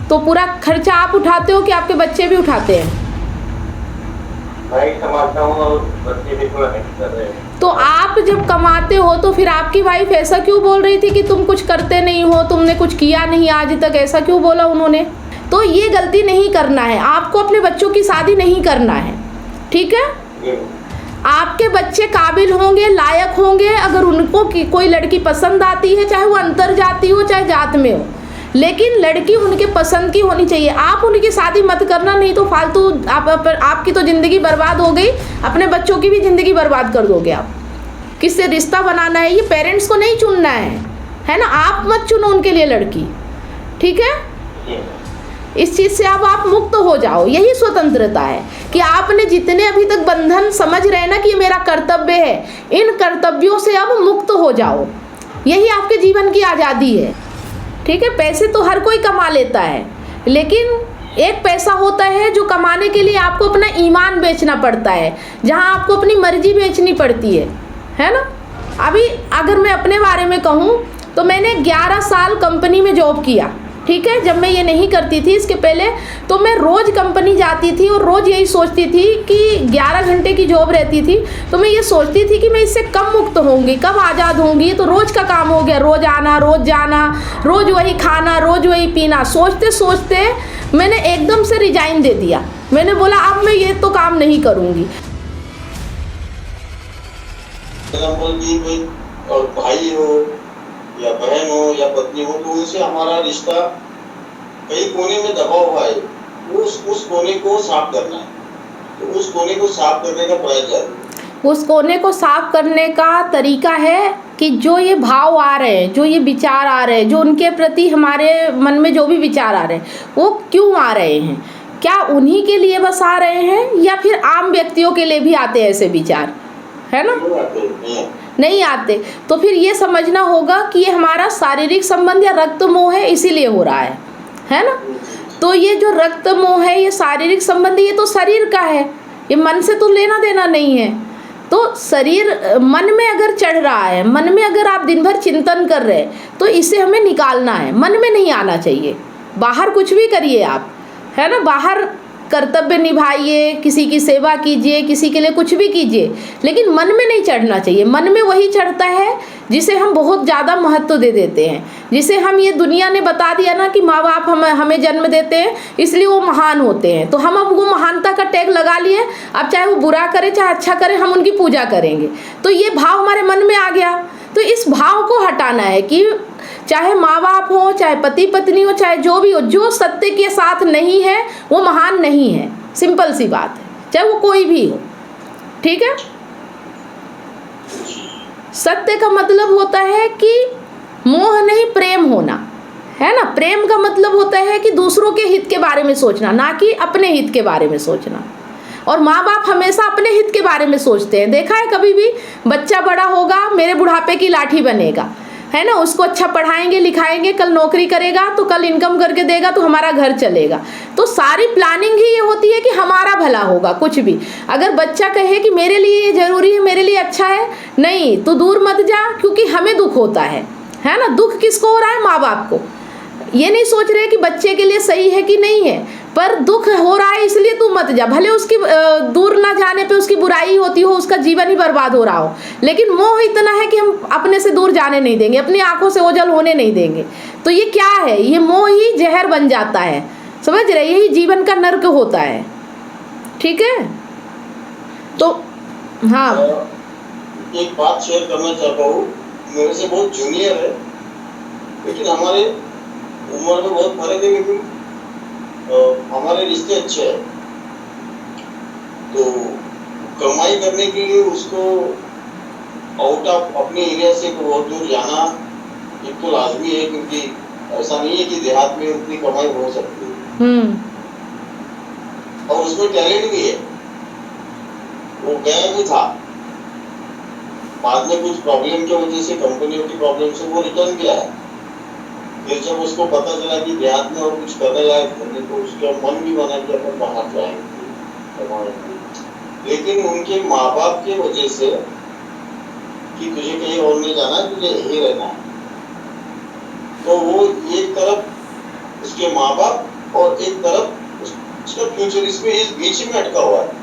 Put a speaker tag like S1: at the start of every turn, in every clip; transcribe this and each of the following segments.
S1: तो पूरा खर्चा आप उठाते हो कि आपके बच्चे भी उठाते हैं?
S2: भाई कमाता हूँ और बच्चे भी थोड़ा हेल्प कर रहे हैं।
S1: तो आप जब कमाते हो तो फिर आपकी वाइफ ऐसा क्यों बोल रही थी कि तुम कुछ करते नहीं हो, तुमने कुछ किया नहीं आज तक, ऐसा क्यों बोला उन्होंने? तो ये गलती नहीं करना है आपको, अपने बच्चों की शादी नहीं करना है, ठीक है? आपके बच्चे काबिल होंगे, लायक होंगे, अगर उनको कोई लड़की पसंद आती है, चाहे वो अंतर जाती हो चाहे जात में हो, लेकिन लड़की उनके पसंद की होनी चाहिए। आप उनकी शादी मत करना, नहीं तो फालतू आपकी तो ज़िंदगी बर्बाद हो गई, अपने बच्चों की भी ज़िंदगी बर्बाद कर दोगे आप। किससे रिश्ता बनाना है ये पेरेंट्स को नहीं चुनना है ना? आप मत चुनो उनके लिए लड़की, ठीक है? इस चीज़ से अब आप मुक्त हो जाओ, यही स्वतंत्रता है कि आपने जितने अभी तक बंधन समझ रहे हैं ना कि ये मेरा कर्तव्य है, इन कर्तव्यों से अब मुक्त हो जाओ, यही आपके जीवन की आज़ादी है, ठीक है? पैसे तो हर कोई कमा लेता है, लेकिन एक पैसा होता है जो कमाने के लिए आपको अपना ईमान बेचना पड़ता है, जहाँ आपको अपनी मर्जी बेचनी पड़ती है ना? अभी अगर मैं अपने बारे में कहूँ तो मैंने 11 साल कंपनी में जॉब किया, ठीक है? जब मैं ये नहीं करती थी इसके पहले, तो मैं रोज़ कंपनी जाती थी और रोज़ यही सोचती थी कि 11 घंटे की जॉब रहती थी, तो मैं ये सोचती थी कि मैं इससे कब मुक्त होंगी, कब आज़ाद होंगी। तो रोज़ का काम हो गया, रोज़ आना, रोज़ जाना, रोज़ वही खाना, रोज़ वही पीना। सोचते सोचते मैंने एकदम से रिजाइन दे दिया। मैंने बोला अब मैं ये तो काम नहीं करूँगी।
S3: और भाई हो या बहन हो या पत्नी हो, तो उनसे हमारा रिश्ता कई कोने में दबा हुआ है, उस कोने को साफ करना है। तो उस कोने को साफ करने का प्रयास,
S1: उस कोने को साफ करने का तरीका है कि जो ये भाव आ रहे हैं, जो ये विचार आ रहे हैं, जो उनके प्रति हमारे मन में जो भी विचार आ रहे हैं, वो क्यों आ रहे हैं? क्या उन्हीं के लिए बस आ रहे हैं या फिर आम व्यक्तियों के लिए भी आते हैं ऐसे विचार, है ना? नहीं आते। तो फिर ये समझना होगा कि ये हमारा शारीरिक संबंध या रक्त मोह है, इसीलिए हो रहा है ना? तो ये जो रक्त मोह है, ये शारीरिक संबंध, ये तो शरीर का है, ये मन से तो लेना देना नहीं है। तो शरीर मन में अगर चढ़ रहा है, मन में अगर आप दिन भर चिंतन कर रहे हैं, तो इसे हमें निकालना है, मन में नहीं आना चाहिए। बाहर कुछ भी करिए आप, है ना? बाहर कर्तव्य निभाइए, किसी की सेवा कीजिए, किसी के लिए कुछ भी कीजिए, लेकिन मन में नहीं चढ़ना चाहिए। मन में वही चढ़ता है जिसे हम बहुत ज़्यादा महत्व दे देते हैं, जिसे हम, ये दुनिया ने बता दिया ना कि माँ बाप हमें जन्म देते हैं इसलिए वो महान होते हैं, तो हम अब वो महानता का टैग लगा लिए। अब चाहे वो बुरा करे चाहे अच्छा करे, हम उनकी पूजा करेंगे। तो ये भाव हमारे मन में आ गया। तो इस भाव को हटाना है कि चाहे माँ बाप हो, चाहे पति पत्नी हो, चाहे जो भी हो, जो सत्य के साथ नहीं है वो महान नहीं है। सिंपल सी बात है, चाहे वो कोई भी हो, ठीक है? सत्य का मतलब होता है कि मोह नहीं, प्रेम होना, है ना? प्रेम का मतलब होता है कि दूसरों के हित के बारे में सोचना, ना कि अपने हित के बारे में सोचना। और माँ बाप हमेशा अपने हित के बारे में सोचते हैं। देखा है कभी भी? बच्चा बड़ा होगा, मेरे बुढ़ापे की लाठी बनेगा, है ना? उसको अच्छा पढ़ाएंगे लिखाएंगे, कल नौकरी करेगा तो कल इनकम करके देगा तो हमारा घर चलेगा। तो सारी प्लानिंग ही ये होती है कि हमारा भला होगा। कुछ भी अगर बच्चा कहे कि मेरे लिए ये ज़रूरी है, मेरे लिए अच्छा है, नहीं तो दूर मत जा, क्योंकि हमें दुख होता है ना? दुख किसको हो रहा है? माँ बाप को। ये नहीं सोच रहे कि बच्चे के लिए सही है कि नहीं है, पर दुख हो रहा है इसलिए तू मत जा। भले उसकी दूर ना जाने पे उसकी बुराई होती हो, उसका जीवन ही बर्बाद हो रहा हो, लेकिन मोह इतना है कि हम अपने से दूर जाने नहीं देंगे, अपनी आंखों से ओझल होने नहीं देंगे। तो ये क्या है? ये मोह ही जहर बन जाता है, समझ रहे? यही जीवन का नर्क होता है, ठीक है? तो हाँ,
S3: एक बात शेयर करना चाहता हूँ। मेरे से बहुत जूनियर है, लेकिन हमारे उम्र में बहुत फर्क है, लेकिन हमारे रिश्ते अच्छे हैं। तो कमाई करने के लिए उसको आउट ऑफ अपने एरिया से बहुत दूर जाना एक तो लाजमी है, क्योंकि ऐसा नहीं है कि देहात में उतनी कमाई हो सकती है। और उसमें टैलेंट भी है। वो गया भी था, बाद में कुछ प्रॉब्लम की वजह से, कंपनियों की प्रॉब्लम से वो रिटर्न गया है। फिर जब उसको पता चला कि देहात में और कुछ करने लायक नहीं, तो उसका मन भी बना कि अपन बाहर जाएंगे। लेकिन उनके माँ बाप की वजह से कि तुझे कहीं और नहीं जाना, तुझे यही रहना है, तो वो एक तरफ उसके माँ बाप और एक तरफ उसका फ्यूचर इसमें इस बीच में अटका हुआ है।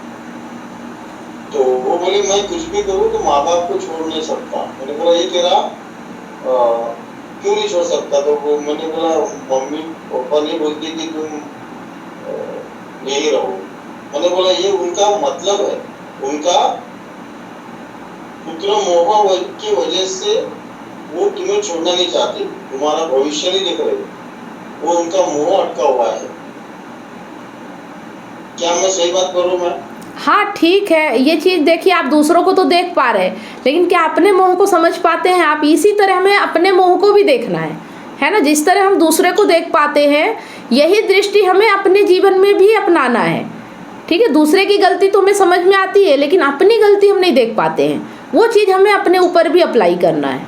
S3: तो वो बोले मैं कुछ भी करूँ तो माँ बाप को छोड़ नहीं सकता। मैंने बोला ये तेरा क्यों नहीं छोड़ सकता? तो वो मैंने बोला मम्मी पापा नहीं बोलती कि तुम यही रहो। मैंने बोला ये उनका मतलब है, उनका पुत्र मोह की वजह से वो तुम्हें छोड़ना नहीं चाहते, तुम्हारा भविष्य नहीं देख रहे, वो उनका मोह अटका हुआ है। क्या मैं सही बात कर रहा हूँ मैं?
S1: हाँ ठीक है, ये चीज़ देखिए, आप दूसरों को तो देख पा रहे हैं, लेकिन क्या अपने मोह को समझ पाते हैं आप? इसी तरह हमें अपने मोह को भी देखना है ना। जिस तरह हम दूसरे को देख पाते हैं, यही दृष्टि हमें अपने जीवन में भी अपनाना है। ठीक है, दूसरे की गलती तो हमें समझ में आती है, लेकिन अपनी गलती हम नहीं देख पाते हैं। वो चीज़ हमें अपने ऊपर भी अप्लाई करना है।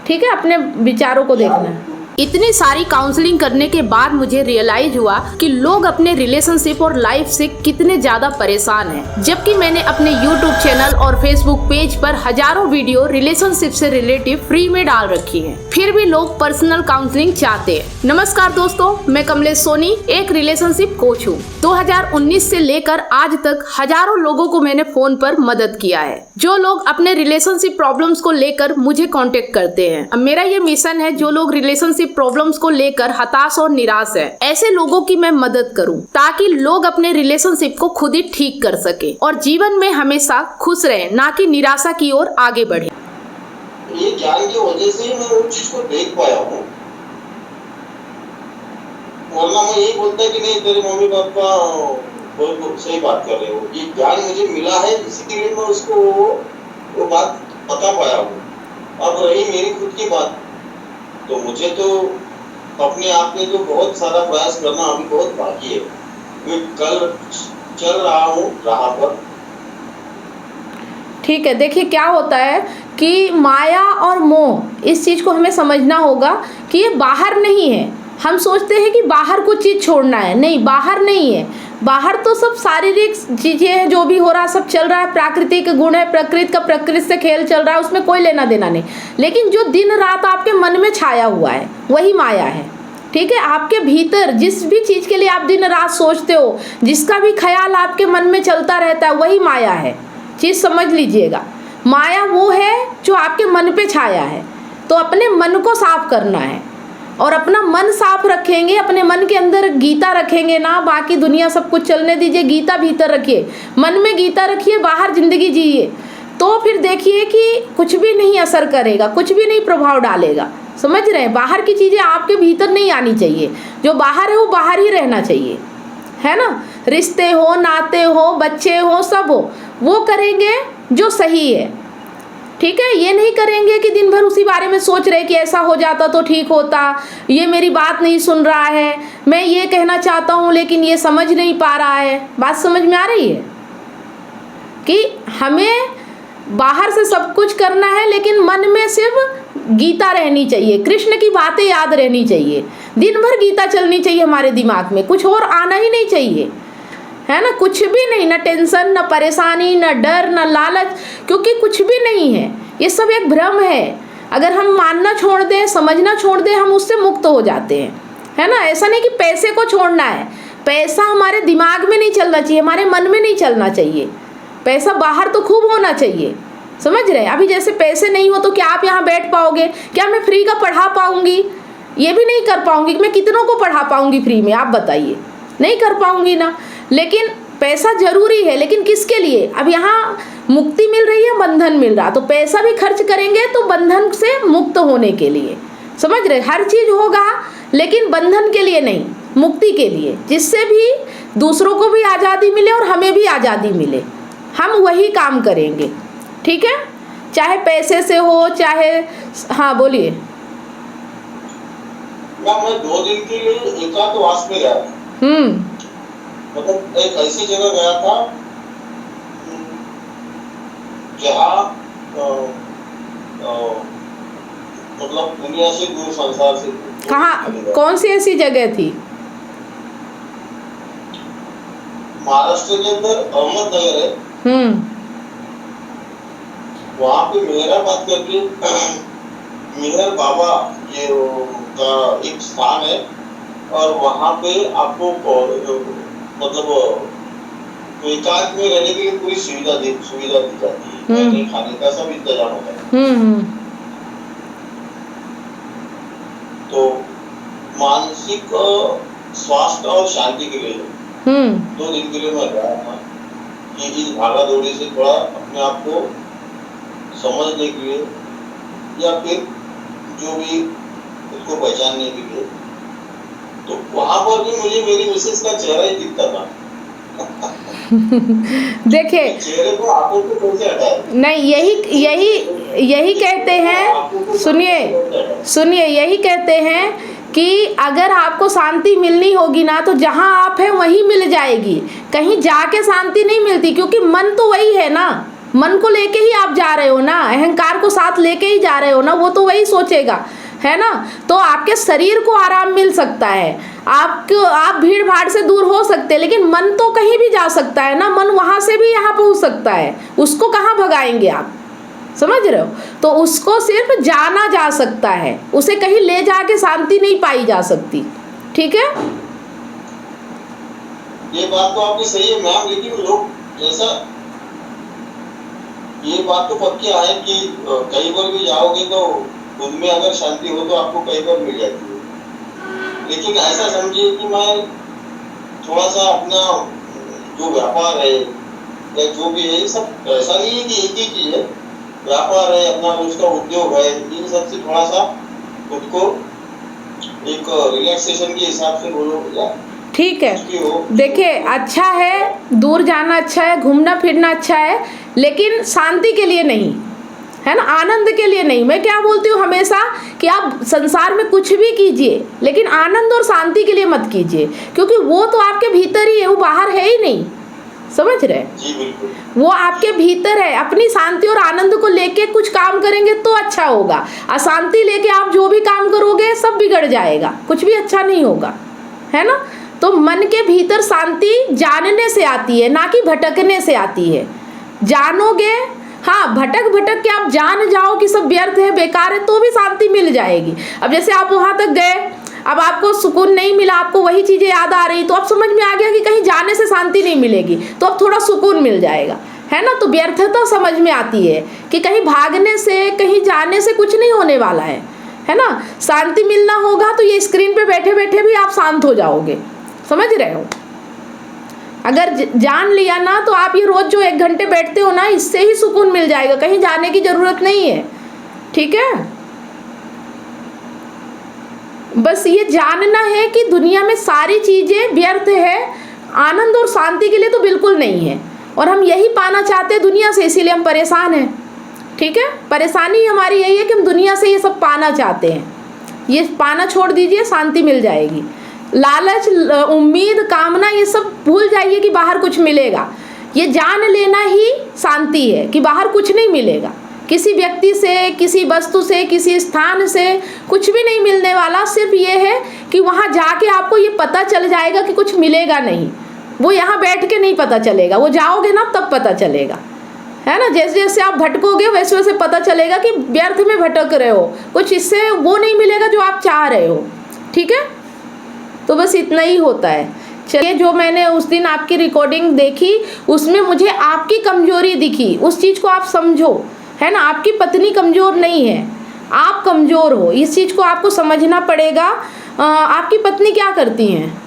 S1: ठीक है, अपने विचारों को देखना है। इतनी सारी काउंसलिंग करने के बाद मुझे रियलाइज हुआ कि लोग अपने रिलेशनशिप और लाइफ से कितने ज्यादा परेशान हैं। जबकि मैंने अपने YouTube चैनल और Facebook पेज पर हजारों वीडियो रिलेशनशिप से रिलेटिव फ्री में डाल रखी हैं, फिर भी लोग पर्सनल काउंसलिंग चाहते हैं। नमस्कार दोस्तों, मैं कमलेश सोनी एक रिलेशनशिप कोच हूँ। 2019 से लेकर आज तक हजारों लोगों को मैंने फोन पर मदद किया है, जो लोग अपने रिलेशनशिप प्रॉब्लम्स को लेकर मुझे कांटेक्ट करते हैं। अब मेरा ये मिशन है, जो लोग रिलेशनशिप प्रॉब्लम्स को लेकर हताश और निराश है, ऐसे लोगों की मैं मदद करूं, ताकि लोग अपने रिलेशनशिप को खुद ही ठीक कर सके और जीवन में हमेशा खुश रहे, ना कि निराशा की ओर आगे बढ़े।
S3: ये ज्ञान की वजह से मैं वो चीज को देख पाया हूँ, वरना मैं यही बोलता कि नहीं तेरे मम्मी पापा बहुत सही बात कर रहे हो। ये ज्ञान मुझे मिला है, इसीलिए मैं उसको वो बात बता पाया हूँ। अब रही मेरी खुद की बात, तो मुझे तो अपने आप में तो बहुत सारा प्रयास करना अभी बहुत बाकी है। मैं कल चल रहा हूँ राह पर।
S1: ठीक है, देखिए क्या होता है कि माया और मोह, इस चीज़ को हमें समझना होगा कि ये बाहर नहीं है। हम सोचते हैं कि बाहर कुछ चीज़ छोड़ना है, नहीं, बाहर नहीं है। बाहर तो सब शारीरिक चीज़ें हैं, जो भी हो रहा सब चल रहा है, प्राकृतिक गुण है, प्रकृति का प्रकृति से खेल चल रहा है, उसमें कोई लेना देना नहीं। लेकिन जो दिन रात आपके मन में छाया हुआ है, वही माया है। ठीक है, आपके भीतर जिस भी चीज़ के लिए आप दिन रात सोचते हो, जिसका भी ख्याल आपके मन में चलता रहता है, वही माया है। चीज़ समझ लीजिएगा, माया वो है जो आपके मन पे छाया है। तो अपने मन को साफ करना है, और अपना मन साफ रखेंगे, अपने मन के अंदर गीता रखेंगे ना, बाकी दुनिया सब कुछ चलने दीजिए, गीता भीतर रखिए, मन में गीता रखिए, बाहर जिंदगी जिए, तो फिर देखिए कि कुछ भी नहीं असर करेगा, कुछ भी नहीं प्रभाव डालेगा। समझ रहे हैं? बाहर की चीज़ें आपके भीतर नहीं आनी चाहिए, जो बाहर है वो बाहर ही रहना चाहिए, है ना। रिश्ते हो, नाते हो, बच्चे हो, सब हो, वो करेंगे जो सही है। ठीक है, ये नहीं करेंगे कि दिन भर उसी बारे में सोच रहे कि ऐसा हो जाता तो ठीक होता, ये मेरी बात नहीं सुन रहा है, मैं ये कहना चाहता हूँ लेकिन ये समझ नहीं पा रहा है। बात समझ में आ रही है कि हमें बाहर से सब कुछ करना है, लेकिन मन में सिर्फ गीता रहनी चाहिए, कृष्ण की बातें याद रहनी चाहिए, दिन भर गीता चलनी चाहिए हमारे दिमाग में, कुछ और आना ही नहीं चाहिए, है ना। कुछ भी नहीं, ना टेंशन, ना परेशानी, ना डर, ना लालच, क्योंकि कुछ भी नहीं है, ये सब एक भ्रम है। अगर हम मानना छोड़ दें, समझना छोड़ दें, हम उससे मुक्त हो जाते हैं, है ना। ऐसा नहीं कि पैसे को छोड़ना है, पैसा हमारे दिमाग में नहीं चलना चाहिए, हमारे मन में नहीं चलना चाहिए। पैसा बाहर तो खूब होना चाहिए, समझ रहे हैं। अभी जैसे पैसे नहीं हो तो क्या आप यहाँ बैठ पाओगे? क्या मैं फ्री का पढ़ा पाऊंगी? ये भी नहीं कर पाऊंगी। मैं कितनों को पढ़ा पाऊंगी फ्री में? आप बताइए, नहीं कर पाऊंगी ना। लेकिन पैसा जरूरी है, लेकिन किसके लिए? अब यहाँ मुक्ति मिल रही है, बंधन मिल रहा, तो पैसा भी खर्च करेंगे तो बंधन से मुक्त होने के लिए, समझ रहे। हर चीज होगा लेकिन बंधन के लिए नहीं, मुक्ति के लिए, जिससे भी दूसरों को भी आज़ादी मिले और हमें भी आज़ादी मिले। हम वही काम करेंगे, ठीक है, चाहे पैसे से हो, चाहे, हाँ बोलिए।
S3: मैं 2 दिन के लिए एकांतवास में गया था। मतलब एक ऐसी जगह गया था जहाँ मतलब दुनिया से दूर, संसार से दूर।
S1: कहाँ, कौन सी ऐसी जगह थी?
S3: महाराष्ट्र के अंदर अहमदनगर है। वहाँ पे मेहराबाद करके मेहर बाबा ये का एक स्थान है, और वहाँ पे आपको मतलब एकांत में रहने के लिए पूरी सुविधा दी जाती है, रहने खाने का सब इंतजाम होता है। तो मानसिक स्वास्थ्य और शांति के लिए 2 दिन के लिए मैं गया था कि इस भागा दौड़ी से थोड़ा अपने आप को समझने के लिए या फिर जो भी उसको पहचानने के लिए। तो वहां पर भी मुझे मेरी मिसेस का चेहरा ही दिखता था।
S1: देखिए
S3: चेहरे को आंखों को कैसे हटाए?
S1: नहीं, यही कहते हैं, सुनिए यही कहते हैं कि अगर आपको शांति मिलनी होगी ना तो जहाँ आप हैं वहीं मिल जाएगी, कहीं जाके शांति नहीं मिलती, क्योंकि मन तो वही है ना, मन को लेके ही आप जा रहे हो ना, अहंकार को साथ लेके ही जा रहे हो ना, वो तो वही सोचेगा, है ना। तो आपके शरीर को आराम मिल सकता है, आप भीड़ भाड़ से दूर हो सकते हैं, लेकिन मन तो कहीं भी जा सकता है ना, मन वहाँ से भी यहाँ पहुँच सकता है, उसको कहाँ भगाएंगे आप, समझ रहे हो। तो उसको सिर्फ जाना जा सकता है, उसे कहीं ले जाके शांति नहीं पाई जा सकती, ठीक है।
S3: ये बात तो आपकी सही है मैम, लेकिन लोग ऐसा, ये बात तो पक्की है कि कहीं पर भी जाओगे तो उनमें अगर शांति हो तो आपको कहीं पर मिल जाती है। लेकिन ऐसा समझिए कि मैं थोड़ा सा अपना जो व्यापार है या जो भी है, सब ऐसा नहीं है कि एक ही चीज है, व्यापार है, अपना उसका उद्योग है, इन सब से थोड़ा सा खुद को एक रिलैक्सेशन के हिसाब से बोलो या
S1: ठीक है। देखिए अच्छा है, दूर जाना अच्छा है, घूमना फिरना अच्छा है, लेकिन शांति के लिए नहीं, है ना, आनंद के लिए नहीं। मैं क्या बोलती हूँ हमेशा कि आप संसार में कुछ भी कीजिए, लेकिन आनंद और शांति के लिए मत कीजिए, क्योंकि वो तो आपके भीतर ही है, वो बाहर है ही नहीं, समझ रहे हैं। वो आपके भीतर है। अपनी शांति और आनंद को लेके कुछ काम करेंगे तो अच्छा होगा, अशांति लेके आप जो भी काम करोगे सब बिगड़ जाएगा, कुछ भी अच्छा नहीं होगा, है ना। तो मन के भीतर शांति जानने से आती है, ना कि भटकने से आती है। जानोगे, हाँ, भटक के आप जान जाओ कि सब व्यर्थ है, बेकार है, तो भी शांति मिल जाएगी। अब जैसे आप वहां तक गए, अब आपको सुकून नहीं मिला, आपको वही चीजें याद आ रही, तो अब समझ में आ गया कि कहीं जाने से शांति नहीं मिलेगी, तो अब थोड़ा सुकून मिल जाएगा, है ना। तो व्यर्थता समझ में आती है कि कहीं भागने से, कहीं जाने से कुछ नहीं होने वाला है ना। शांति मिलना होगा तो ये स्क्रीन पे बैठे बैठे भी आप शांत हो जाओगे, समझ रहे हो। अगर जान लिया ना तो आप ये रोज जो 1 घंटे बैठते हो ना, इससे ही सुकून मिल जाएगा, कहीं जाने की जरूरत नहीं है, ठीक है। बस ये जानना है कि दुनिया में सारी चीजें व्यर्थ है, आनंद और शांति के लिए तो बिल्कुल नहीं है, और हम यही पाना चाहते हैं दुनिया से, इसीलिए हम परेशान हैं, ठीक है। परेशानी हमारी यही है कि हम दुनिया से ये सब पाना चाहते हैं, ये पाना छोड़ दीजिए, शांति मिल जाएगी। लालच, उम्मीद, कामना, ये सब भूल जाइए कि बाहर कुछ मिलेगा। ये जान लेना ही शांति है कि बाहर कुछ नहीं मिलेगा, किसी व्यक्ति से, किसी वस्तु से, किसी स्थान से कुछ भी नहीं मिलने वाला। सिर्फ ये है कि वहाँ जाके आपको ये पता चल जाएगा कि कुछ मिलेगा नहीं, वो यहाँ बैठ के नहीं पता चलेगा, वो जाओगे ना तब पता चलेगा, है ना। जैसे जैसे आप भटकोगे वैसे वैसे पता चलेगा कि व्यर्थ में भटक रहे हो, कुछ इससे वो नहीं मिलेगा जो आप चाह रहे हो, ठीक है। तो बस इतना ही होता है। चलिए, जो मैंने उस दिन आपकी रिकॉर्डिंग देखी उसमें मुझे आपकी कमजोरी दिखी, उस चीज़ को आप समझो, है ना। आपकी पत्नी कमज़ोर नहीं है, आप कमज़ोर हो, इस चीज़ को आपको समझना पड़ेगा। आपकी पत्नी क्या करती हैं?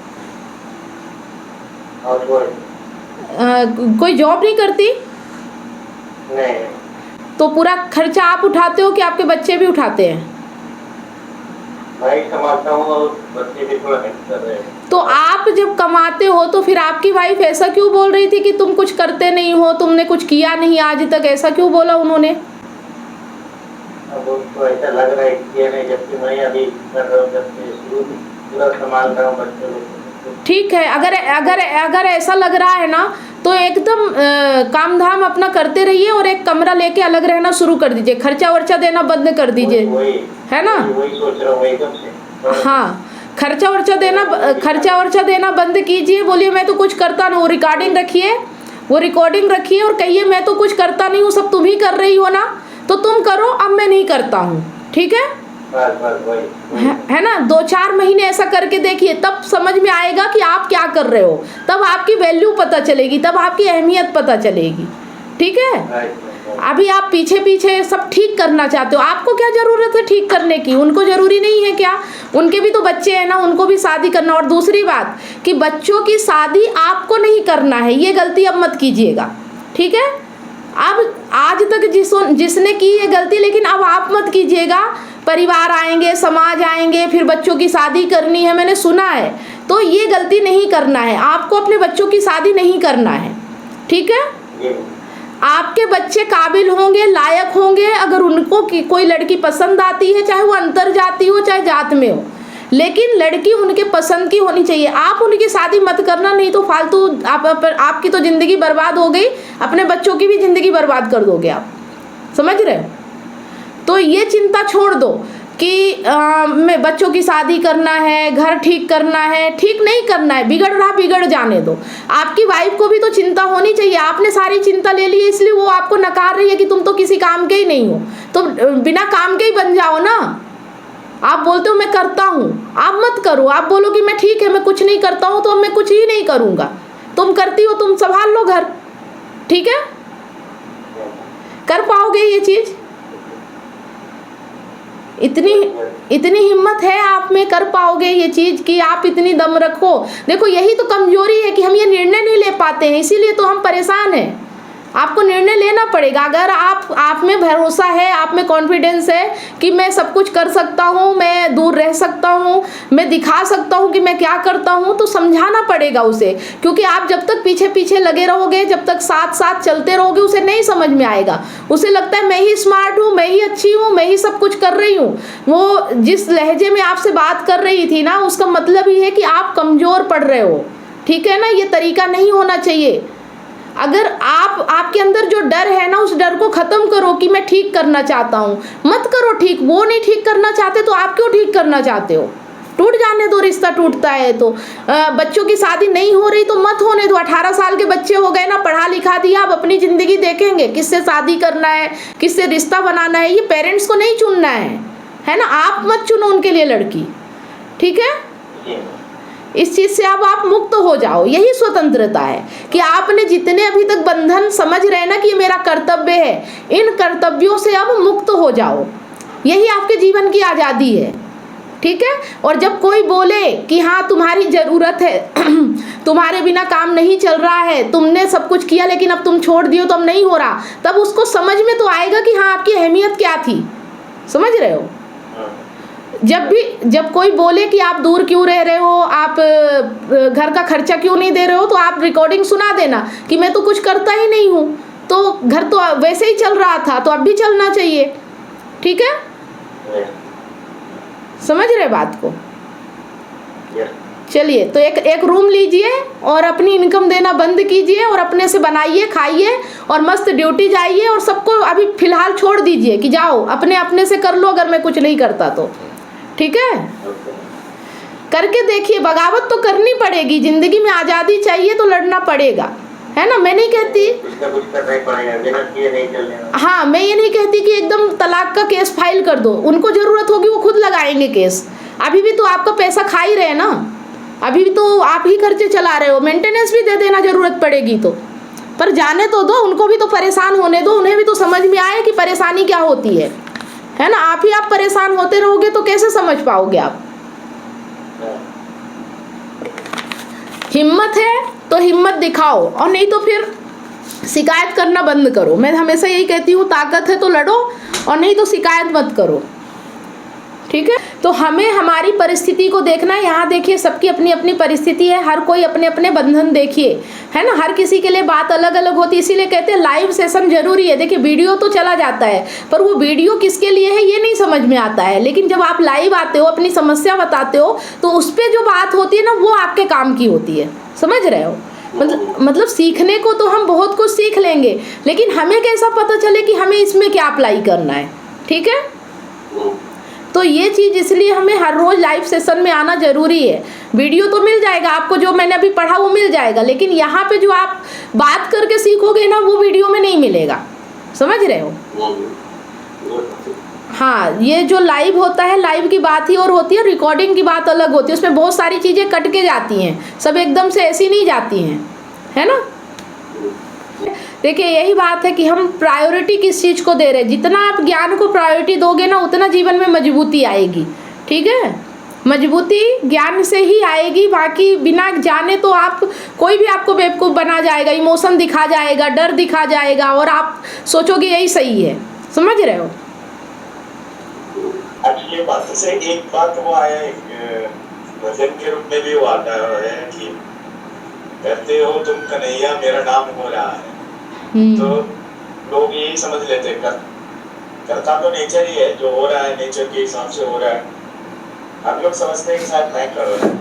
S1: कोई जॉब नहीं करती?
S2: नहीं।
S1: तो पूरा खर्चा आप उठाते हो कि आपके बच्चे भी उठाते हैं?
S2: मैं संभालता हूँ और बच्चे भी थोड़ा हेल्प कर रहे हैं।
S1: तो आप जब कमाते हो तो फिर आपकी वाइफ ऐसा क्यों बोल रही थी कि तुम कुछ करते नहीं हो, तुमने कुछ किया नहीं आज तक, ऐसा क्यों बोला उन्होंने?
S2: अब उनको ऐसा लग रहा है कि नहीं, जबकि मैं अभी कर रहा हूँ, जब से शुरू पूरा संभाल रहा हूँ बच्चे लोग।
S1: ठीक है, अगर ऐसा लग रहा है ना तो एकदम काम धाम अपना करते रहिए और एक कमरा लेके अलग रहना शुरू कर दीजिए, खर्चा वर्चा देना बंद कर दीजिए, है ना।
S2: वही सोच रहा हूँ एकदम से।
S1: हाँ, खर्चा वर्चा देना बंद कीजिए, बोलिए मैं तो कुछ करता नहीं, वो रिकॉर्डिंग रखिए और कहिए मैं तो कुछ करता नहीं हूँ, सब तुम ही कर रही हो ना, तो तुम करो, अब मैं नहीं करता हूँ, ठीक है।
S2: बस बस वही
S1: है ना। 2-4 महीने ऐसा करके देखिए, तब समझ में आएगा कि आप क्या कर रहे हो, तब आपकी वैल्यू पता चलेगी, तब आपकी अहमियत पता चलेगी। ठीक है।
S2: राइट।
S1: अभी आप पीछे पीछे सब ठीक करना चाहते हो, आपको क्या जरूरत है ठीक करने की, उनको जरूरी नहीं है क्या, उनके भी तो बच्चे हैं ना, उनको भी शादी करना। और दूसरी बात कि बच्चों की शादी आपको नहीं करना है, ये गलती अब मत कीजिएगा। ठीक है। अब आज तक जिसने की ये गलती, लेकिन अब आप मत कीजिएगा। परिवार आएंगे, समाज आएंगे, फिर बच्चों की शादी करनी है, मैंने सुना है, तो ये गलती नहीं करना है आपको, अपने बच्चों की शादी नहीं करना है। ठीक है। आपके बच्चे काबिल होंगे, लायक होंगे, अगर उनको कोई लड़की पसंद आती है, चाहे वो अंतर जाती हो चाहे जात में हो, लेकिन लड़की उनके पसंद की होनी चाहिए। आप उनकी शादी मत करना, नहीं तो फालतू आपकी तो ज़िंदगी बर्बाद हो गई, अपने बच्चों की भी ज़िंदगी बर्बाद कर दोगे आप। समझ रहे हो। तो ये चिंता छोड़ दो कि मैं बच्चों की शादी करना है, घर ठीक करना है, ठीक नहीं करना है, बिगड़ रहा बिगड़ जाने दो। आपकी वाइफ को भी तो चिंता होनी चाहिए, आपने सारी चिंता ले ली है इसलिए वो आपको नकार रही है कि तुम तो किसी काम के ही नहीं हो, तो बिना काम के ही बन जाओ ना। आप बोलते हो मैं करता हूँ, आप मत करो, आप बोलो कि मैं ठीक है मैं कुछ नहीं करता हूँ तो अब मैं कुछ ही नहीं करूँगा। तुम करती हो, तुम संभाल लो घर। ठीक है। कर पाओगे ये चीज़, इतनी हिम्मत है आप में, कर पाओगे ये चीज़ कि आप इतनी दम रखो। देखो यही तो कमजोरी है कि हम ये निर्णय नहीं ले पाते हैं, इसीलिए तो हम परेशान हैं। आपको निर्णय लेना पड़ेगा। अगर आप में भरोसा है, आप में कॉन्फिडेंस है कि मैं सब कुछ कर सकता हूँ, मैं दूर रह सकता हूँ, मैं दिखा सकता हूँ कि मैं क्या करता हूँ, तो समझाना पड़ेगा उसे। क्योंकि आप जब तक पीछे पीछे लगे रहोगे, जब तक साथ साथ चलते रहोगे, उसे नहीं समझ में आएगा। उसे लगता है मैं ही स्मार्ट हूँ, मैं ही अच्छी हूँ, मैं ही सब कुछ कर रही हूँ। वो जिस लहजे में आपसे बात कर रही थी ना, उसका मतलब ही है कि आप कमज़ोर पड़ रहे हो। ठीक है ना। ये तरीका नहीं होना चाहिए। अगर आपके अंदर जो डर है ना, उस डर को ख़त्म करो कि मैं ठीक करना चाहता हूँ। मत करो ठीक, वो नहीं ठीक करना चाहते तो आप क्यों ठीक करना चाहते हो। टूट जाने दो, रिश्ता टूटता है तो। बच्चों की शादी नहीं हो रही तो मत होने दो। 18 साल के बच्चे हो गए ना, पढ़ा लिखा दिया, अब अपनी ज़िंदगी देखेंगे, किससे शादी करना है, किससे रिश्ता बनाना है, ये पेरेंट्स को नहीं चुनना है ना। आप मत चुनो उनके लिए लड़की। ठीक है। इस चीज़ से अब आप मुक्त हो जाओ। यही स्वतंत्रता है कि आपने जितने अभी तक बंधन समझ रहे ना कि ये मेरा कर्तव्य है, इन कर्तव्यों से अब मुक्त हो जाओ। यही आपके जीवन की आज़ादी है। ठीक है। और जब कोई बोले कि हाँ तुम्हारी ज़रूरत है, तुम्हारे बिना काम नहीं चल रहा है, तुमने सब कुछ किया लेकिन अब तुम छोड़ दियो तो अब नहीं हो रहा, तब उसको समझ में तो आएगा कि हाँ आपकी अहमियत क्या थी। समझ रहे हो। जब कोई बोले कि आप दूर क्यों रह रहे हो, आप घर का खर्चा क्यों नहीं दे रहे हो, तो आप रिकॉर्डिंग सुना देना कि मैं तो कुछ करता ही नहीं हूँ, तो घर तो वैसे ही चल रहा था तो अब भी चलना चाहिए। ठीक है। समझ रहे बात को। चलिए, तो एक रूम लीजिए और अपनी इनकम देना बंद कीजिए और अपने से बनाइए, खाइए और मस्त ड्यूटी जाइए और सबको अभी फ़िलहाल छोड़ दीजिए कि जाओ अपने से कर लो अगर मैं कुछ नहीं करता तो। ठीक है। करके देखिए, बगावत तो करनी पड़ेगी। ज़िंदगी में आज़ादी चाहिए तो लड़ना पड़ेगा, है ना। मैं नहीं कहती हाँ, मैं ये नहीं कहती कि एकदम तलाक का केस फाइल कर दो। उनको ज़रूरत होगी वो खुद लगाएंगे केस। अभी भी तो आपका पैसा खा ही रहे ना, अभी भी तो आप ही खर्चे चला रहे हो, मेंटेनेंस भी दे देना ज़रूरत पड़ेगी तो। पर जाने तो दो, उनको भी तो परेशान होने दो, उन्हें भी तो समझ में आए कि परेशानी क्या होती है ना। आप ही आप परेशान होते रहोगे तो कैसे समझ पाओगे आप। हिम्मत है तो हिम्मत दिखाओ, और नहीं तो फिर शिकायत करना बंद करो। मैं हमेशा यही कहती हूँ, ताकत है तो लड़ो और नहीं तो शिकायत मत करो। ठीक है। तो हमें हमारी परिस्थिति को देखना है। यहाँ देखिए, सबकी अपनी अपनी परिस्थिति है, हर कोई अपने अपने बंधन देखिए, है ना। हर किसी के लिए बात अलग अलग होती है, इसीलिए कहते हैं लाइव सेशन जरूरी है। देखिए, वीडियो तो चला जाता है पर वो वीडियो किसके लिए है ये नहीं समझ में आता है, लेकिन जब आप लाइव आते हो, अपनी समस्या बताते हो, तो उस पर जो बात होती है ना, वो आपके काम की होती है। समझ रहे हो। मतलब सीखने को तो हम बहुत कुछ सीख लेंगे, लेकिन हमें कैसा पता चले कि हमें इसमें क्या अप्लाई करना है। ठीक है। तो ये चीज़ इसलिए हमें हर रोज़ लाइव सेशन में आना ज़रूरी है। वीडियो तो मिल जाएगा आपको, जो मैंने अभी पढ़ा वो मिल जाएगा, लेकिन यहाँ पे जो आप बात करके सीखोगे ना, वो वीडियो में नहीं मिलेगा। समझ रहे हो। हाँ, ये जो लाइव होता है, लाइव की बात ही और होती है, रिकॉर्डिंग की बात अलग होती है। उसमें बहुत सारी चीज़ें कट के जाती हैं, सब एकदम से ऐसी नहीं जाती हैं, है ना। देखिए यही बात है कि हम प्रायोरिटी किस चीज़ को दे रहे हैं। जितना आप ज्ञान को प्रायोरिटी दोगे ना, उतना जीवन में मजबूती आएगी। ठीक है, मजबूती ज्ञान से ही आएगी। बाकी बिना जाने तो आप, कोई भी आपको बेवकूफ़ बना जाएगा, इमोशन दिखा जाएगा, डर दिखा जाएगा, और आप सोचोगे यही सही है। समझ रहे हो।
S4: ये बात से एक बात वो आया, एक भजन के रूप में भी वो आता है कि करते हो तुम कन्हैया मेरा नाम हो रहा है। तो लोग यही समझ लेते हैं करता तो नेचर ही है, जो हो रहा है नेचर के हिसाब से हो रहा है। हम लोग समझते हैं कि शायद मैं कर रहा हूँ,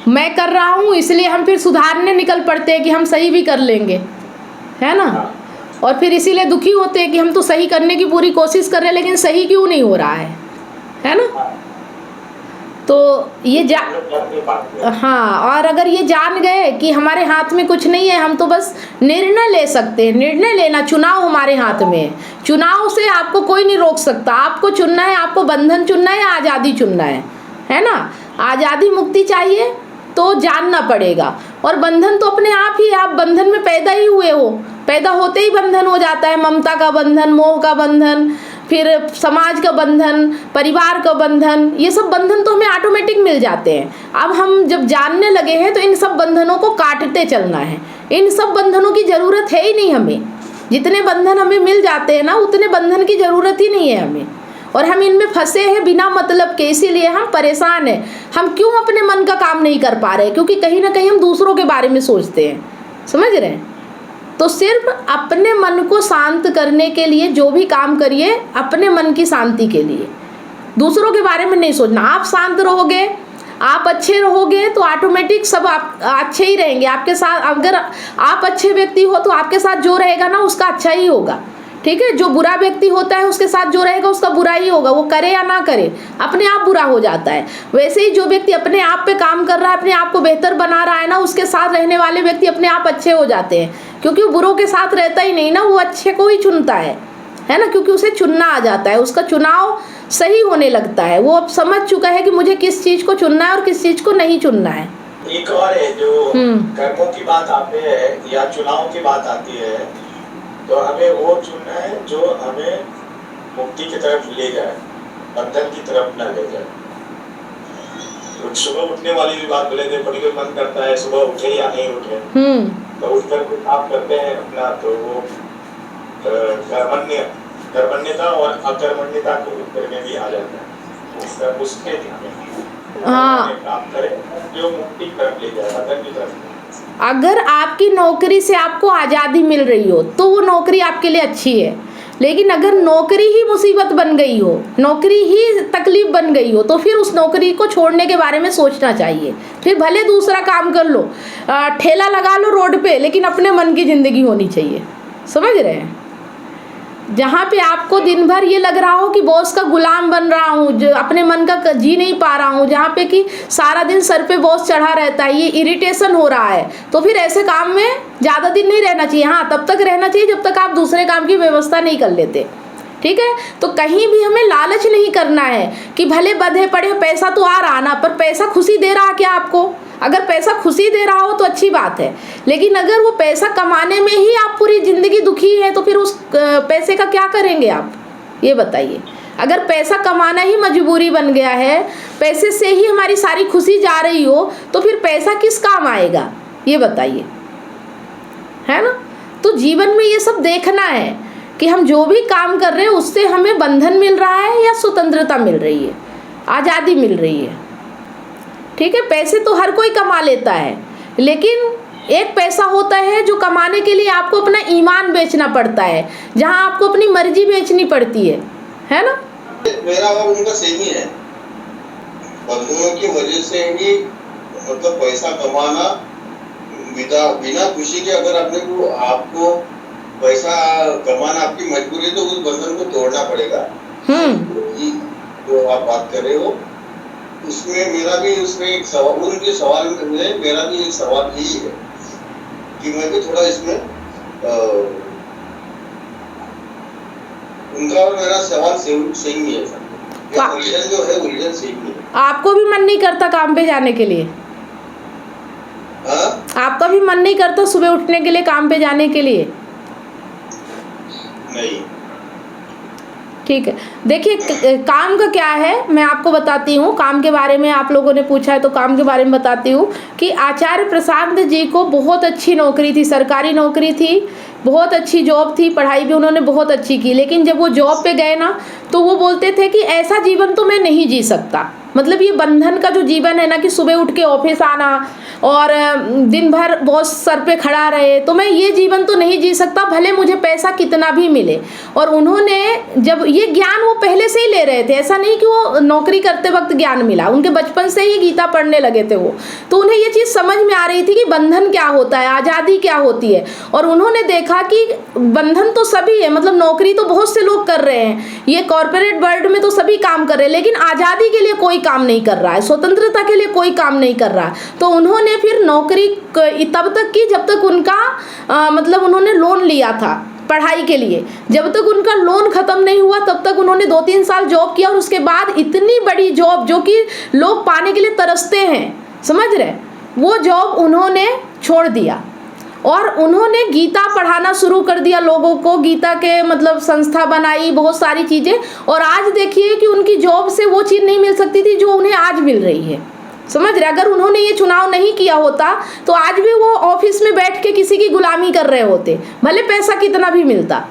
S1: मैं कर रहा हूँ, इसलिए हम फिर सुधारने निकल पड़ते हैं कि हम सही भी कर लेंगे, है ना। और फिर इसीलिए दुखी होते हैं कि हम तो सही करने की पूरी कोशिश कर रहे हैं, लेकिन सही क्यों नहीं हो रहा है ना। तो ये हाँ, और अगर ये जान गए कि हमारे हाथ में कुछ नहीं है, हम तो बस निर्णय ले सकते हैं। निर्णय लेना, चुनाव हमारे हाथ में है। चुनाव से आपको कोई नहीं रोक सकता। आपको चुनना है, आपको बंधन चुनना है या आज़ादी चुनना है ना। आज़ादी मुक्ति चाहिए तो जानना पड़ेगा, और बंधन तो अपने आप ही, आप बंधन में पैदा ही हुए हो। पैदा होते ही बंधन हो जाता है, ममता का बंधन, मोह का बंधन, फिर समाज का बंधन, परिवार का बंधन। ये सब बंधन तो हमें ऑटोमेटिक मिल जाते हैं। अब हम जब जानने लगे हैं तो इन सब बंधनों को काटते चलना है। इन सब बंधनों की ज़रूरत है ही नहीं हमें। जितने बंधन हमें मिल जाते हैं ना, उतने बंधन की ज़रूरत ही नहीं है हमें, और हम इनमें फंसे हैं बिना मतलब के। इसीलिए हम परेशान हैं। हम क्यों अपने मन का काम नहीं कर पा रहे? क्योंकि कहीं ना कहीं हम दूसरों के बारे में सोचते हैं। समझ रहे हैं। तो सिर्फ अपने मन को शांत करने के लिए जो भी काम करिए, अपने मन की शांति के लिए, दूसरों के बारे में नहीं सोचना। आप शांत रहोगे, आप अच्छे रहोगे, तो ऑटोमेटिक सब आप अच्छे ही रहेंगे आपके साथ। अगर आप अच्छे व्यक्ति हो तो आपके साथ जो रहेगा ना, उसका अच्छा ही होगा। ठीक है। जो बुरा व्यक्ति होता है उसके साथ जो रहेगा उसका बुरा ही होगा। वो करे या ना करे, अपने आप बुरा हो जाता है। वैसे ही जो व्यक्ति अपने आप पे काम कर रहा है, अपने आप को बेहतर बना रहा है ना, उसके साथ रहने वाले व्यक्ति अपने आप अच्छे हो जाते हैं। क्योंकि वो बुरों के साथ रहता ही नहीं ना, वो अच्छे को ही चुनता है ना। क्योंकि उसे चुनना आ जाता है, उसका चुनाव सही होने लगता है। वो अब समझ चुका है कि मुझे किस चीज़ को चुनना है और किस चीज़ को नहीं चुनना है।
S4: एक और है, जो कर्मों की बात आती है या चुनाव की बात आती है, तो हमें वो चुनना है जो हमें मुक्ति की तरफ ले जाए, बंधन की तरफ ना ले जाए। तो सुबह उठने वाली भी बात बोले थे, कभी कोई मन करता है सुबह उठे या नहीं उठे, तो उठकर कुछ काम करते हैं अपना, तो वो कर्मण्यता और अकर्मण्यता को करने भी आ जाता है। उसके काम करें जो मुक्ति की तरफ ले जाए, बंधन की तरफ।
S1: अगर आपकी नौकरी से आपको आज़ादी मिल रही हो तो वो नौकरी आपके लिए अच्छी है। लेकिन अगर नौकरी ही मुसीबत बन गई हो, नौकरी ही तकलीफ बन गई हो, तो फिर उस नौकरी को छोड़ने के बारे में सोचना चाहिए। फिर भले दूसरा काम कर लो, ठेला लगा लो रोड पे, लेकिन अपने मन की ज़िंदगी होनी चाहिए। समझ रहे हैं। जहाँ पे आपको दिन भर ये लग रहा हो कि बॉस का गुलाम बन रहा हूँ, जो अपने मन का जी नहीं पा रहा हूँ, जहाँ पे कि सारा दिन सर पे बॉस चढ़ा रहता है, ये इरिटेशन हो रहा है, तो फिर ऐसे काम में ज़्यादा दिन नहीं रहना चाहिए। हाँ, तब तक रहना चाहिए जब तक आप दूसरे काम की व्यवस्था नहीं कर लेते। ठीक है। तो कहीं भी हमें लालच नहीं करना है कि भले बंधे पड़े, पैसा तो आ रहा ना, पर पैसा खुशी दे रहा क्या आपको? अगर पैसा खुशी दे रहा हो तो अच्छी बात है, लेकिन अगर वो पैसा कमाने में ही आप पूरी ज़िंदगी दुखी है तो फिर उस पैसे का क्या करेंगे आप? ये बताइए। अगर पैसा कमाना ही मजबूरी बन गया है, पैसे से ही हमारी सारी खुशी जा रही हो, तो फिर पैसा किस काम आएगा? ये बताइए, है ना। तो जीवन में ये सब देखना है कि हम जो भी काम कर रहे हैं उससे हमें बंधन मिल रहा है या स्वतंत्रता मिल रही है, आज़ादी मिल रही है। ठीक है। पैसे तो हर कोई कमा लेता है, लेकिन एक पैसा होता है जो कमाने के लिए आपको अपना ईमान बेचना पड़ता है, जहां आपको अपनी मर्जी बेचनी पड़ती है ना।
S3: मेरा और उनका सेम ही है। बंधुओं की वजह से ही मतलब पैसा कमाना बिना खुशी के, अगर अपने को आपको पैसा कमाना आपकी मजबूरी है तो उस बंधन को तोड़ना पड़ेगा। जो आप बात कर रहे हो उसमें मेरा भी उसमें एक सवाल, उनके सवाल में मेरा भी एक सवाल यही है कि मैं भी थोड़ा इसमें उनका और मेरा सवाल सेम ही है सर। उलझन जो है उलझन सेम ही है।
S1: आपको भी मन नहीं करता काम पे जाने के लिए? आपका भी मन नहीं करता सुबह उठने के लिए, काम पे जाने के लिए?
S3: नहीं।
S1: ठीक है, देखिए काम का क्या है मैं आपको बताती हूँ। काम के बारे में आप लोगों ने पूछा है तो काम के बारे में बताती हूँ कि आचार्य प्रसाद जी को बहुत अच्छी नौकरी थी, सरकारी नौकरी थी, बहुत अच्छी जॉब थी, पढ़ाई भी उन्होंने बहुत अच्छी की। लेकिन जब वो जॉब पे गए ना तो वो बोलते थे कि ऐसा जीवन तो मैं नहीं जी सकता। मतलब ये बंधन का जो जीवन है ना कि सुबह उठ के ऑफिस आना और दिन भर बॉस सर पे खड़ा रहे, तो मैं ये जीवन तो नहीं जी सकता, भले मुझे पैसा कितना भी मिले। और उन्होंने जब ये ज्ञान वो पहले से ही ले रहे थे, ऐसा नहीं कि वो नौकरी करते वक्त ज्ञान मिला, उनके बचपन से ही गीता पढ़ने लगे थे वो, तो उन्हें ये चीज़ समझ में आ रही थी कि बंधन क्या होता है, आज़ादी क्या होती है। और उन्होंने देखा कि बंधन तो सभी है, मतलब नौकरी तो बहुत से लोग कर रहे हैं, ये कॉर्पोरेट वर्ल्ड में तो सभी काम कर रहे हैं, लेकिन आज़ादी के लिए कोई काम नहीं कर रहा है, स्वतंत्रता के लिए कोई काम नहीं कर रहा है। तो उन्होंने फिर नौकरी तब तक की जब तक उनका मतलब उन्होंने लोन लिया था पढ़ाई के लिए, जब तक उनका लोन खत्म नहीं हुआ तब तक उन्होंने 2-3 साल जॉब किया। और उसके बाद इतनी बड़ी जॉब जो कि लोग पाने के लिए तरसते हैं, समझ रहे, वो जॉब उन्होंने छोड़ दिया और उन्होंने गीता पढ़ाना शुरू कर दिया लोगों को, गीता के मतलब संस्था बनाई, बहुत सारी चीज़ें। और आज देखिए कि उनकी जॉब से वो चीज़ नहीं मिल सकती थी जो उन्हें आज मिल रही है, समझ रहे। अगर उन्होंने ये चुनाव नहीं किया होता तो आज भी वो ऑफिस में बैठ के किसी की गुलामी कर रहे होते, भले पैसा कितना भी मिलता।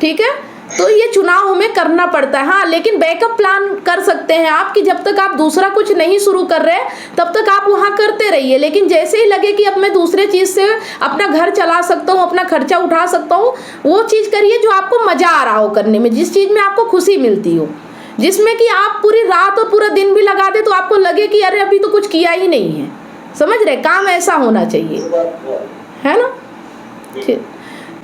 S1: ठीक है, तो ये चुनाव हमें करना पड़ता है। हाँ, लेकिन बैकअप प्लान कर सकते हैं आप कि जब तक आप दूसरा कुछ नहीं शुरू कर रहे तब तक आप वहाँ करते रहिए। लेकिन जैसे ही लगे कि अब मैं दूसरे चीज़ से अपना घर चला सकता हूँ, अपना खर्चा उठा सकता हूँ, वो चीज़ करिए जो आपको मज़ा आ रहा हो करने में, जिस चीज़ में आपको खुशी मिलती हो, जिसमें कि आप पूरी रात और पूरा दिन भी लगा दे तो आपको लगे कि अरे अभी तो कुछ किया ही नहीं है, समझ रहे। काम ऐसा होना चाहिए, है ना। ठीक,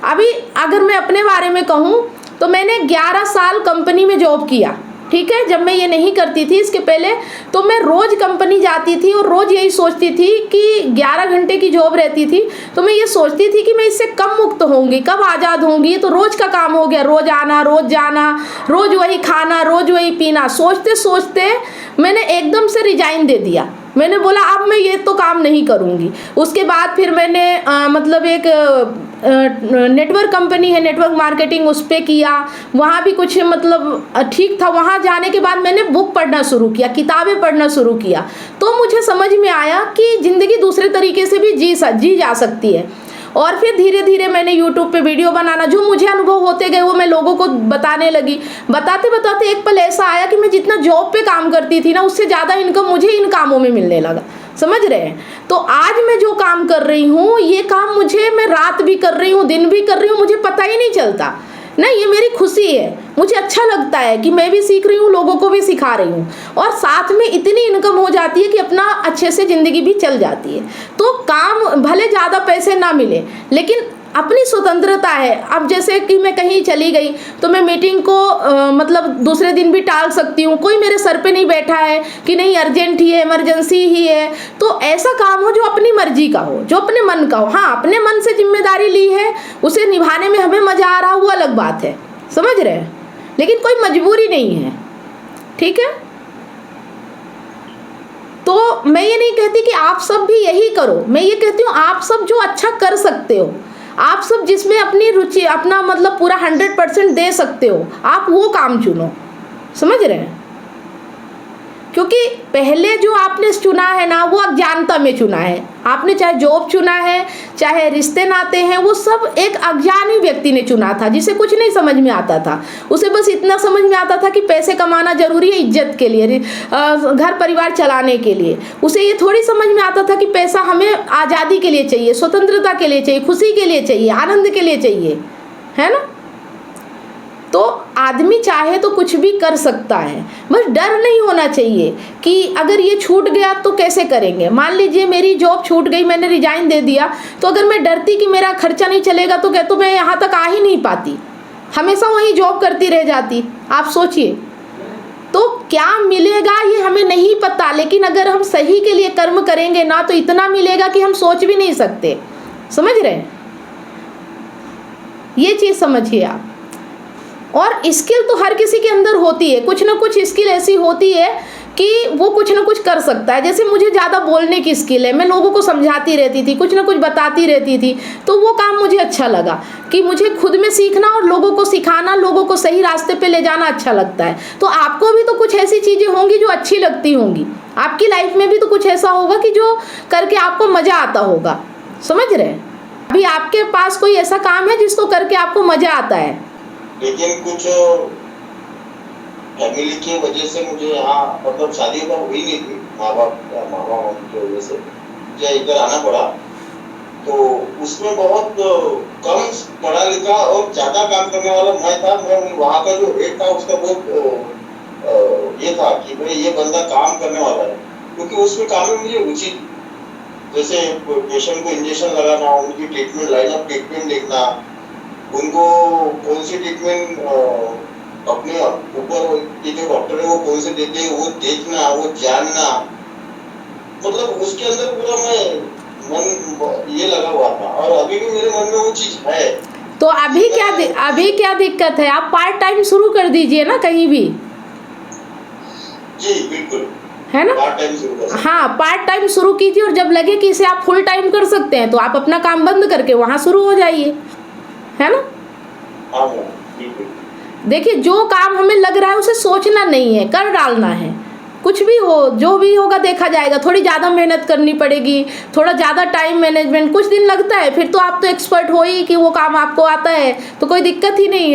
S1: अभी अगर मैं अपने बारे में कहूँ तो मैंने 11 साल कंपनी में जॉब किया। ठीक है, जब मैं ये नहीं करती थी इसके पहले तो मैं रोज़ कंपनी जाती थी और रोज़ यही सोचती थी कि 11 घंटे की जॉब रहती थी, तो मैं ये सोचती थी कि मैं इससे कब मुक्त होंगी, कब आज़ाद होंगी। ये तो रोज़ का काम हो गया, रोज़ आना, रोज़ जाना, रोज़ वही खाना, रोज़ वही पीना। सोचते सोचते मैंने एकदम से रिजाइन दे दिया। मैंने बोला अब मैं ये तो काम नहीं करूँगी। उसके बाद फिर मैंने मतलब एक नेटवर्क कंपनी है, नेटवर्क मार्केटिंग, उस पर किया, वहाँ भी कुछ मतलब ठीक था। वहाँ जाने के बाद मैंने बुक पढ़ना शुरू किया, किताबें पढ़ना शुरू किया, तो मुझे समझ में आया कि ज़िंदगी दूसरे तरीके से भी जी जा सकती है। और फिर धीरे धीरे मैंने YouTube पे वीडियो बनाना, जो मुझे अनुभव होते गए वो मैं लोगों को बताने लगी। बताते बताते एक पल ऐसा आया कि मैं जितना जॉब पे काम करती थी ना, उससे ज़्यादा इनकम मुझे इन कामों में मिलने लगा, समझ रहे हैं। तो आज मैं जो काम कर रही हूँ, ये काम मुझे, मैं रात भी कर रही हूँ, दिन भी कर रही हूँ, मुझे पता ही नहीं चलता ना। ये मेरी खुशी है, मुझे अच्छा लगता है कि मैं भी सीख रही हूँ, लोगों को भी सिखा रही हूँ, और साथ में इतनी इनकम हो जाती है कि अपना अच्छे से ज़िंदगी भी चल जाती है। तो काम भले ज़्यादा पैसे ना मिले, लेकिन अपनी स्वतंत्रता है। अब जैसे कि मैं कहीं चली गई तो मैं मीटिंग को मतलब दूसरे दिन भी टाल सकती हूँ, कोई मेरे सर पे नहीं बैठा है कि नहीं अर्जेंट ही है, इमरजेंसी ही है। तो ऐसा काम हो जो अपनी मर्जी का हो, जो अपने मन का हो। हाँ, अपने मन से जिम्मेदारी ली है, उसे निभाने में हमें मज़ा आ रहा हो, वो अलग बात है, समझ रहे हैं, लेकिन कोई मजबूरी नहीं है। ठीक है, तो मैं ये नहीं कहती कि आप सब भी यही करो, मैं ये कहती हूँ आप सब जो अच्छा कर सकते हो, आप सब जिसमें अपनी रुचि, अपना मतलब पूरा 100% दे सकते हो, आप वो काम चुनो, समझ रहे हैं। क्योंकि पहले जो आपने चुना है ना, वो अज्ञानता में चुना है आपने, चाहे जॉब चुना है, चाहे रिश्ते नाते हैं, वो सब एक अज्ञानी व्यक्ति ने चुना था, जिसे कुछ नहीं समझ में आता था। उसे बस इतना समझ में आता था कि पैसे कमाना जरूरी है इज्जत के लिए, घर परिवार चलाने के लिए। उसे ये थोड़ी समझ में आता था कि पैसा हमें आज़ादी के लिए चाहिए, स्वतंत्रता के लिए चाहिए, खुशी के लिए चाहिए, आनंद के लिए चाहिए, है ना। तो आदमी चाहे तो कुछ भी कर सकता है, बस डर नहीं होना चाहिए कि अगर ये छूट गया तो कैसे करेंगे। मान लीजिए मेरी जॉब छूट गई, मैंने रिजाइन दे दिया, तो अगर मैं डरती कि मेरा खर्चा नहीं चलेगा तो क्या, तो मैं यहाँ तक आ ही नहीं पाती, हमेशा वहीं जॉब करती रह जाती। आप सोचिए, तो क्या मिलेगा ये हमें नहीं पता, लेकिन अगर हम सही के लिए कर्म करेंगे ना, तो इतना मिलेगा कि हम सोच भी नहीं सकते, समझ रहे हैं। ये चीज़ समझिए आप। और स्किल तो हर किसी के अंदर होती है, कुछ ना कुछ स्किल ऐसी होती है कि वो कुछ ना कुछ कर सकता है। जैसे मुझे ज़्यादा बोलने की स्किल है, मैं लोगों को समझाती रहती थी, कुछ ना कुछ बताती रहती थी, तो वो काम मुझे अच्छा लगा कि मुझे खुद में सीखना और लोगों को सिखाना, लोगों को सही रास्ते पे ले जाना अच्छा लगता है। तो आपको भी तो कुछ ऐसी चीज़ें होंगी जो अच्छी लगती होंगी, आपकी लाइफ में भी तो कुछ ऐसा होगा कि जो करके आपको मज़ा आता होगा, समझ रहे हैं? अभी आपके पास कोई ऐसा काम है जिसको करके आपको मज़ा आता है?
S3: लेकिन कुछ फैमिली की वजह से मुझे यहाँ मतलब शादी तो हुई नहीं थी, माँ बाप मामा की वजह से मुझे इधर आना पड़ा। तो उसमें बहुत कम पढ़ा लिखा और ज्यादा काम करने वाला मैं था। मैं वहाँ का जो हेड था उसका बहुत ये था कि भाई ये बंदा काम करने वाला है, क्योंकि उसमें काम में मुझे रुचि थी। जैसे पेशेंट को इंजेक्शन लगाना, उनकी ट्रीटमेंट लाइन ऑफ ट्रीटमेंट देखना, उनको कौन सी ट्रीटमेंट अपने ऊपर के जो डॉक्टर है वो कौन से देते हैं वो देखना, वो जानना, मतलब उसके अंदर पूरा मैं मन ये लगा हुआ था। और अभी भी मेरे मन में वो चीज है।
S1: तो अभी क्या दिक्कत है? आप पार्ट टाइम शुरू कर दीजिए ना कहीं भी,
S3: जी बिल्कुल,
S1: है ना?
S3: पार्ट टाइम शुरू कर।
S1: हाँ, पार्ट टाइम शुरू कीजिए और जब लगे कि इसे आप फुल टाइम कर सकते हैं तो आप अपना काम बंद करके वहाँ शुरू हो जाइए, है ना?
S3: हाँ बिल्कुल।
S1: देखिए, जो काम हमें लग रहा है उसे सोचना नहीं है, कर डालना है। कुछ भी हो, जो भी होगा देखा जाएगा। थोड़ी ज़्यादा मेहनत करनी पड़ेगी, थोड़ा ज़्यादा टाइम मैनेजमेंट, कुछ दिन लगता है, फिर तो आप तो एक्सपर्ट हो ही कि वो काम आपको आता है, तो कोई दिक्कत ही नहीं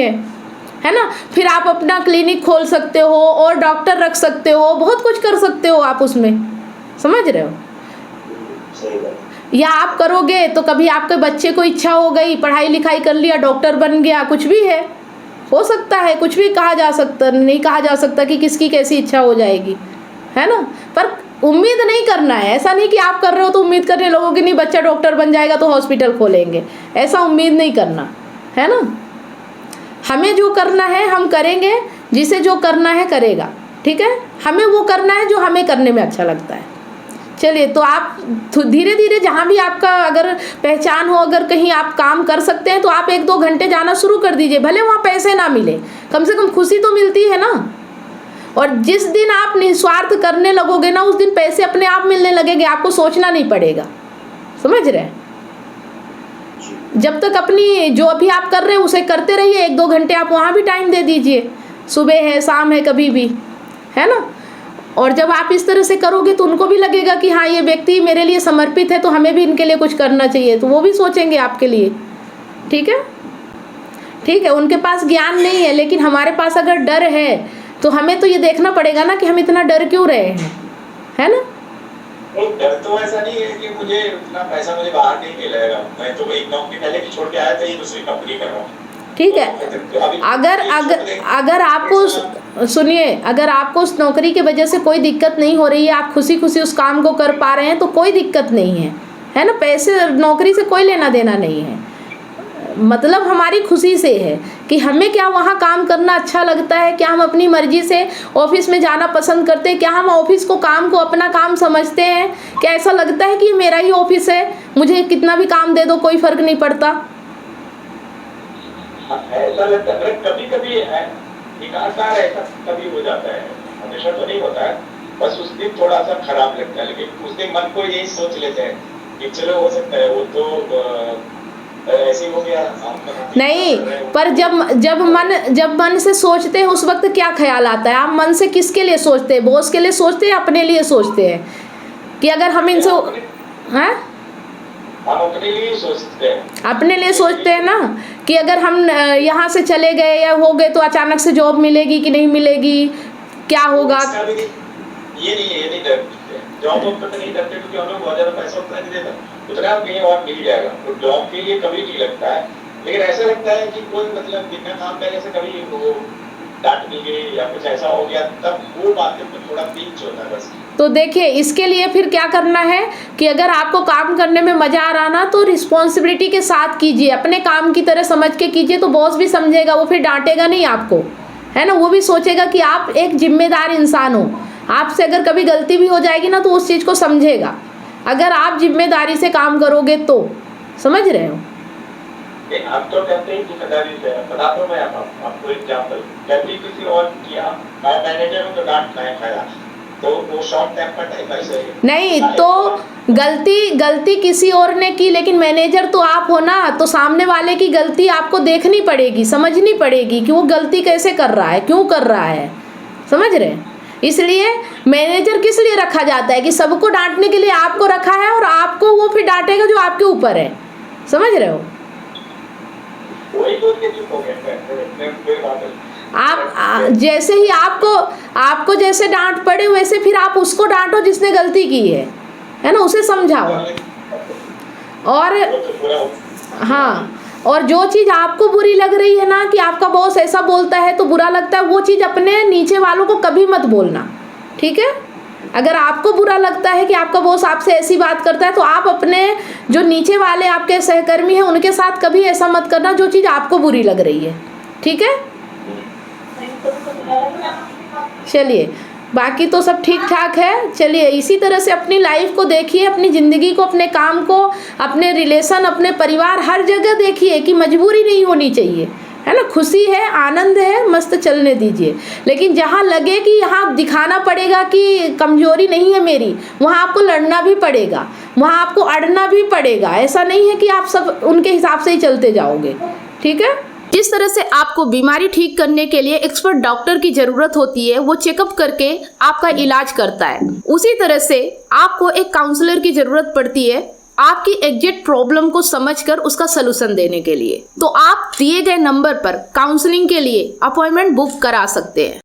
S1: है ना? फिर आप अपना क्लिनिक खोल सकते हो और डॉक्टर रख सकते हो, बहुत कुछ कर सकते हो आप उसमें, समझ रहे हो?
S3: सही बात।
S1: या आप करोगे तो कभी आपके बच्चे को इच्छा हो गई, पढ़ाई लिखाई कर लिया, डॉक्टर बन गया, कुछ भी है, हो सकता है, कुछ भी कहा जा सकता नहीं, कहा जा सकता कि किसकी कैसी इच्छा हो जाएगी, है ना? पर उम्मीद नहीं करना है। ऐसा नहीं कि आप कर रहे हो तो उम्मीद करने लोगों की नहीं बच्चा डॉक्टर बन जाएगा तो हॉस्पिटल खोलेंगे, ऐसा उम्मीद नहीं करना, है ना? हमें जो करना है हम करेंगे, जिसे जो करना है करेगा, ठीक है? हमें वो करना है जो हमें करने में अच्छा लगता है। चलिए, तो आप धीरे धीरे जहाँ भी आपका अगर पहचान हो, अगर कहीं आप काम कर सकते हैं तो आप 1-2 घंटे जाना शुरू कर दीजिए, भले वहाँ पैसे ना मिले, कम से कम खुशी तो मिलती है ना। और जिस दिन आप निस्वार्थ करने लगोगे ना, उस दिन पैसे अपने आप मिलने लगेंगे, आपको सोचना नहीं पड़ेगा, समझ रहे हैं? जब तक अपनी जो अभी आप कर रहे हैं उसे करते रहिए, 1-2 घंटे आप वहाँ भी टाइम दे दीजिए, सुबह है शाम है कभी भी, है ना? और जब आप इस तरह से करोगे तो उनको भी लगेगा कि हाँ, ये व्यक्ति मेरे लिए समर्पित है, तो हमें भी इनके लिए कुछ करना चाहिए, तो वो भी सोचेंगे आपके लिए, ठीक है? ठीक है, उनके पास ज्ञान नहीं है, लेकिन हमारे पास अगर डर है तो हमें तो ये देखना पड़ेगा ना कि हम इतना डर क्यों रहे हैं, है ना?
S4: डर तो ऐसा नहीं है कि मुझे उतना पैसा मुझे बाहर नहीं मिलेगा। मैं तो एक नौकरी पहले भी छोड़ के आया था, ये दूसरी कंपनी कर रहा हूँ।
S1: ठीक है, अगर आपको सुनिए, अगर आपको उस नौकरी की वजह से कोई दिक्कत नहीं हो रही है, आप खुशी खुशी उस काम को कर पा रहे हैं तो कोई दिक्कत नहीं है ना? पैसे नौकरी से कोई लेना देना नहीं है, मतलब हमारी खुशी से है कि हमें क्या वहाँ काम करना अच्छा लगता है, क्या हम अपनी मर्जी से ऑफिस में जाना पसंद करते हैं, क्या हम ऑफिस को काम को अपना काम समझते हैं, क्या ऐसा लगता है कि ये मेरा ही ऑफिस है, मुझे कितना भी काम दे दो कोई फर्क नहीं पड़ता।
S4: ऐसा लगता है, कभी कभी ऐसा कभी हो जाता है, हमेशा तो नहीं होता है, बस उस दिन थोड़ा सा खराब लगता है, लेकिन उस दिन मन को यही सोच लेते हैं कि चलो हो सकता है वो तो ऐसे हो गया।
S1: नहीं, पर जब मन से सोचते हैं उस वक्त क्या ख्याल आता है? आप मन से किसके लिए सोचते हैं? बॉस के लिए सोचते हैं, अपने लिए सोचते हैं कि अगर हम इनसे हैं,
S4: हम अपने लिए सोचते हैं,
S1: अपने लिए सोचते हैं ना कि अगर हम यहाँ से चले गए या हो गए तो अचानक से जॉब मिलेगी कि नहीं मिलेगी, क्या होगा?
S4: ये नहीं डरते, जॉब पर नहीं डरते क्योंकि हम लोग बहुत ज्यादा पैसा उतना नहीं देता, उतना कहीं और मिल जाएगा, तो जॉब के लिए कभी नहीं लगता है। लेकिन ऐसा लगता है कि कोई मतलब बिना काम करने से कभी वो डांट मिल गई या कुछ ऐसा हो गया, तब वो बातें पर थोड़ा पिंच होता है बस।
S1: तो देखिए, इसके लिए फिर क्या करना है कि अगर आपको काम करने में मज़ा आ रहा ना, तो रिस्पॉन्सिबिलिटी के साथ कीजिए, अपने काम की तरह समझ के कीजिए, तो बॉस भी समझेगा, वो फिर डांटेगा नहीं आपको, है ना? वो भी सोचेगा कि आप एक जिम्मेदार इंसान हो, आपसे अगर कभी गलती भी हो जाएगी ना तो उस चीज़ को समझेगा, अगर आप जिम्मेदारी से काम करोगे तो, समझ रहे हो?
S4: हम तो कहते हैं कि जिम्मेदारी से बता दो। मैं आपको एग्जाम्पल, गलती किसी और किया, मैं मैनेजर हूँ तो डांट नहीं खाया, तो वो शॉर्ट टेम्पर टाइप ऐसे ही
S1: नहीं, तो गलती किसी और ने की, लेकिन मैनेजर तो आप हो ना, तो सामने वाले की गलती आपको देखनी पड़ेगी, समझनी पड़ेगी कि वो गलती कैसे कर रहा है, क्यों कर रहा है, समझ रहे? इसलिए मैनेजर किस लिए रखा जाता है कि सबको डांटने के लिए आपको रखा है, और आपको वो फिर डांटेगा जो आपके ऊपर है, समझ रहे हो?
S4: वही बोल के चुप हो गए।
S1: आप जैसे ही आपको जैसे डांट पड़े, वैसे फिर आप उसको डांटो जिसने गलती की है ना, उसे समझाओ। और हाँ, और जो चीज़ आपको बुरी लग रही है ना, कि आपका बॉस ऐसा बोलता है तो बुरा लगता है, वो चीज़ अपने नीचे वालों को कभी मत बोलना, ठीक है? अगर आपको बुरा लगता है कि आपका बॉस आपसे ऐसी बात करता है, तो आप अपने जो नीचे वाले आपके सहकर्मी हैं उनके साथ कभी ऐसा मत करना जो चीज़ आपको बुरी लग रही है, ठीक है? चलिए, बाकी तो सब ठीक ठाक है। चलिए, इसी तरह से अपनी लाइफ को देखिए, अपनी ज़िंदगी को, अपने काम को, अपने रिलेशन, अपने परिवार, हर जगह देखिए कि मजबूरी नहीं होनी चाहिए, है ना? खुशी है, आनंद है, मस्त चलने दीजिए। लेकिन जहाँ लगे कि यहाँ दिखाना पड़ेगा कि कमजोरी नहीं है मेरी, वहाँ आपको लड़ना भी पड़ेगा, वहाँ आपको अड़ना भी पड़ेगा। ऐसा नहीं है कि आप सब उनके हिसाब से ही चलते जाओगे, ठीक है? जिस तरह से आपको बीमारी ठीक करने के लिए एक्सपर्ट डॉक्टर की ज़रूरत होती है, वो चेकअप करके आपका इलाज करता है, उसी तरह से आपको एक काउंसलर की ज़रूरत पड़ती है आपकी एग्जैक्ट प्रॉब्लम को समझकर उसका सलूशन देने के लिए। तो आप दिए गए नंबर पर काउंसलिंग के लिए अपॉइंटमेंट बुक करा सकते हैं।